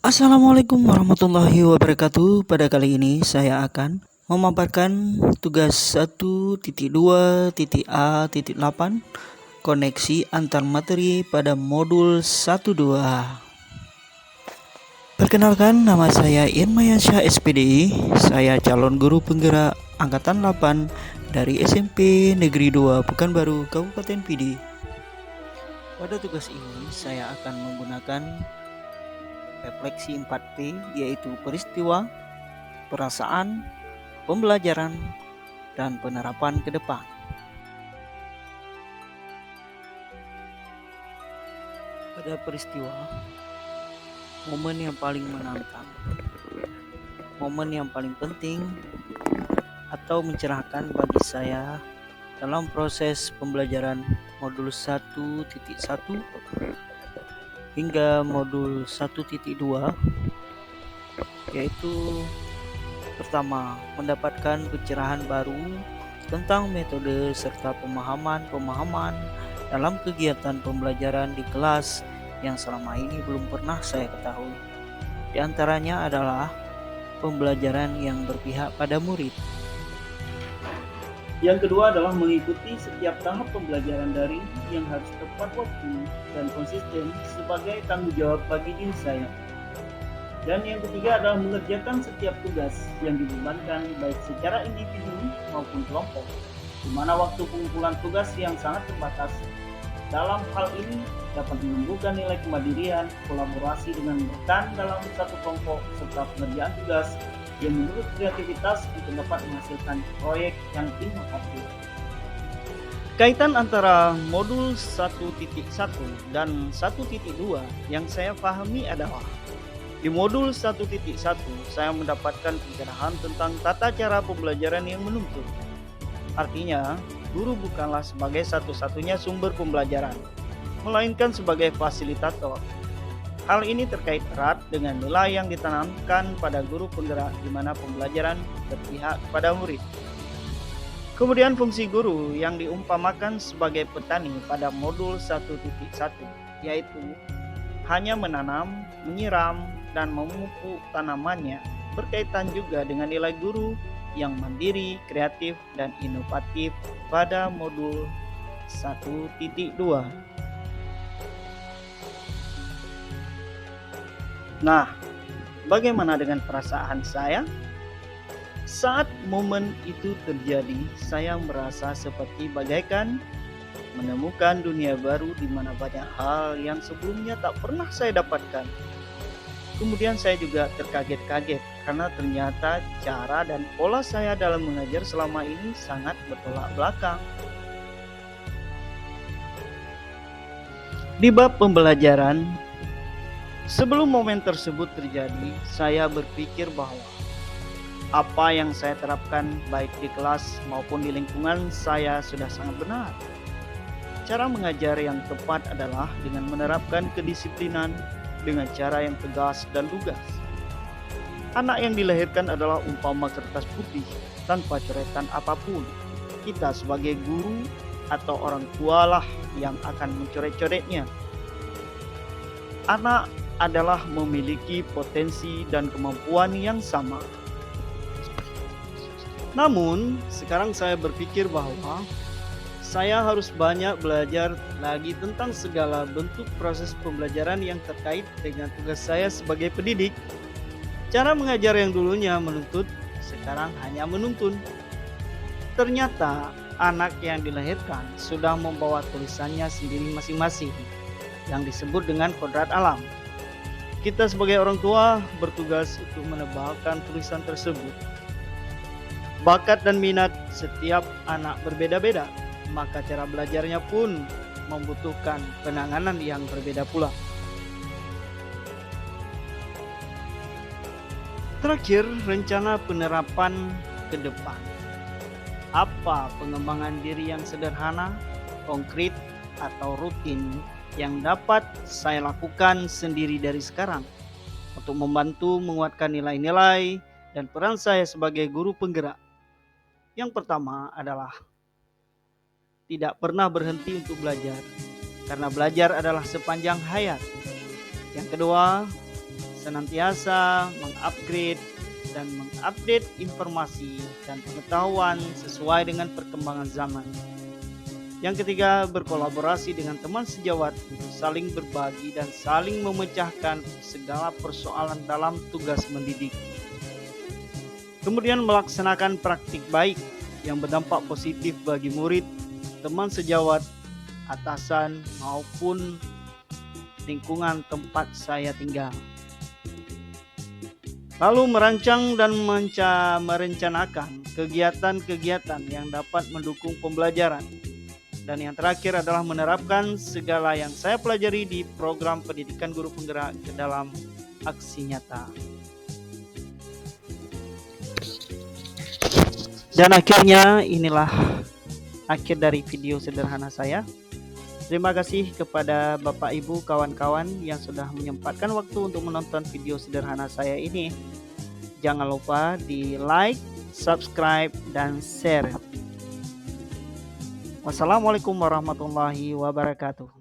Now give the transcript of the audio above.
Assalamualaikum warahmatullahi wabarakatuh. Pada kali ini saya akan memaparkan tugas 1.2.A.8 koneksi antar materi pada modul 1.2. Perkenalkan, nama saya Irmayansyah SPDI. Saya calon guru penggerak angkatan 8 dari SMP Negeri 2 Pekanbaru, Kabupaten Pidi. Pada tugas ini saya akan menggunakan refleksi 4P, yaitu peristiwa, perasaan, pembelajaran, dan penerapan ke depan. Pada peristiwa, momen yang paling menantang, momen yang paling penting atau mencerahkan bagi saya dalam proses pembelajaran modul 1.1 hingga modul 1.2, yaitu pertama, mendapatkan pencerahan baru tentang metode serta pemahaman dalam kegiatan pembelajaran di kelas yang selama ini belum pernah saya ketahui. Di antaranya adalah pembelajaran yang berpihak pada murid. Yang kedua adalah mengikuti setiap tahap pembelajaran daring yang harus tepat waktu dan konsisten sebagai tanggung jawab bagi diri saya. Dan yang ketiga adalah mengerjakan setiap tugas yang dibebankan baik secara individu maupun kelompok, di mana waktu pengumpulan tugas yang sangat terbatas. Dalam hal ini dapat menumbuhkan nilai kemandirian, kolaborasi dengan rekan dalam satu kelompok, serta pengerjaan tugas yang menurut kreativitas untuk dapat menghasilkan proyek yang inovatif. Kaitan antara modul 1.1 dan 1.2 yang saya pahami adalah di modul 1.1 saya mendapatkan pencerahan tentang tata cara pembelajaran yang menuntun. Artinya, guru bukanlah sebagai satu-satunya sumber pembelajaran, melainkan sebagai fasilitator. Hal ini terkait erat dengan nilai yang ditanamkan pada guru penggerak, di mana pembelajaran berpihak kepada murid. Kemudian fungsi guru yang diumpamakan sebagai petani pada modul 1.1, yaitu hanya menanam, menyiram, dan memupuk tanamannya, berkaitan juga dengan nilai guru yang mandiri, kreatif, dan inovatif pada modul 1.2. Nah, bagaimana dengan perasaan saya? Saat momen itu terjadi, saya merasa seperti bagaikan menemukan dunia baru di mana banyak hal yang sebelumnya tak pernah saya dapatkan. Kemudian saya juga terkaget-kaget karena ternyata cara dan pola saya dalam mengajar selama ini sangat bertolak belakang. Di bab pembelajaran, sebelum momen tersebut terjadi, saya berpikir bahwa apa yang saya terapkan baik di kelas maupun di lingkungan saya sudah sangat benar. Cara mengajar yang tepat adalah dengan menerapkan kedisiplinan dengan cara yang tegas dan lugas. Anak yang dilahirkan adalah umpama kertas putih tanpa coretan apapun. Kita sebagai guru atau orang tua lah yang akan mencoret-coretnya. Anak adalah memiliki potensi dan kemampuan yang sama. Namun, sekarang saya berpikir bahwa saya harus banyak belajar lagi tentang segala bentuk proses pembelajaran yang terkait dengan tugas saya sebagai pendidik. Cara mengajar yang dulunya menuntut, sekarang hanya menuntun. Ternyata anak yang dilahirkan sudah membawa tulisannya sendiri masing-masing, yang disebut dengan kodrat alam. Kita sebagai orang tua bertugas untuk menebalkan tulisan tersebut. Bakat dan minat setiap anak berbeda-beda, maka cara belajarnya pun membutuhkan penanganan yang berbeda pula. Terakhir, rencana penerapan ke depan. Apa pengembangan diri yang sederhana, konkret, atau rutin yang dapat saya lakukan sendiri dari sekarang untuk membantu menguatkan nilai-nilai dan peran saya sebagai guru penggerak? Yang pertama adalah tidak pernah berhenti untuk belajar, karena belajar adalah sepanjang hayat. Yang kedua, senantiasa mengupgrade dan mengupdate informasi dan pengetahuan sesuai dengan perkembangan zaman. Yang ketiga, berkolaborasi dengan teman sejawat untuk saling berbagi dan saling memecahkan segala persoalan dalam tugas mendidik. Kemudian melaksanakan praktik baik yang berdampak positif bagi murid, teman sejawat, atasan, maupun lingkungan tempat saya tinggal. Lalu merancang dan merencanakan kegiatan-kegiatan yang dapat mendukung pembelajaran. Dan yang terakhir adalah menerapkan segala yang saya pelajari di program pendidikan guru penggerak ke dalam aksi nyata. Dan akhirnya inilah akhir dari video sederhana saya. Terima kasih kepada Bapak Ibu kawan-kawan yang sudah menyempatkan waktu untuk menonton video sederhana saya ini. Jangan lupa di like, subscribe, dan share. Wassalamualaikum warahmatullahi wabarakatuh.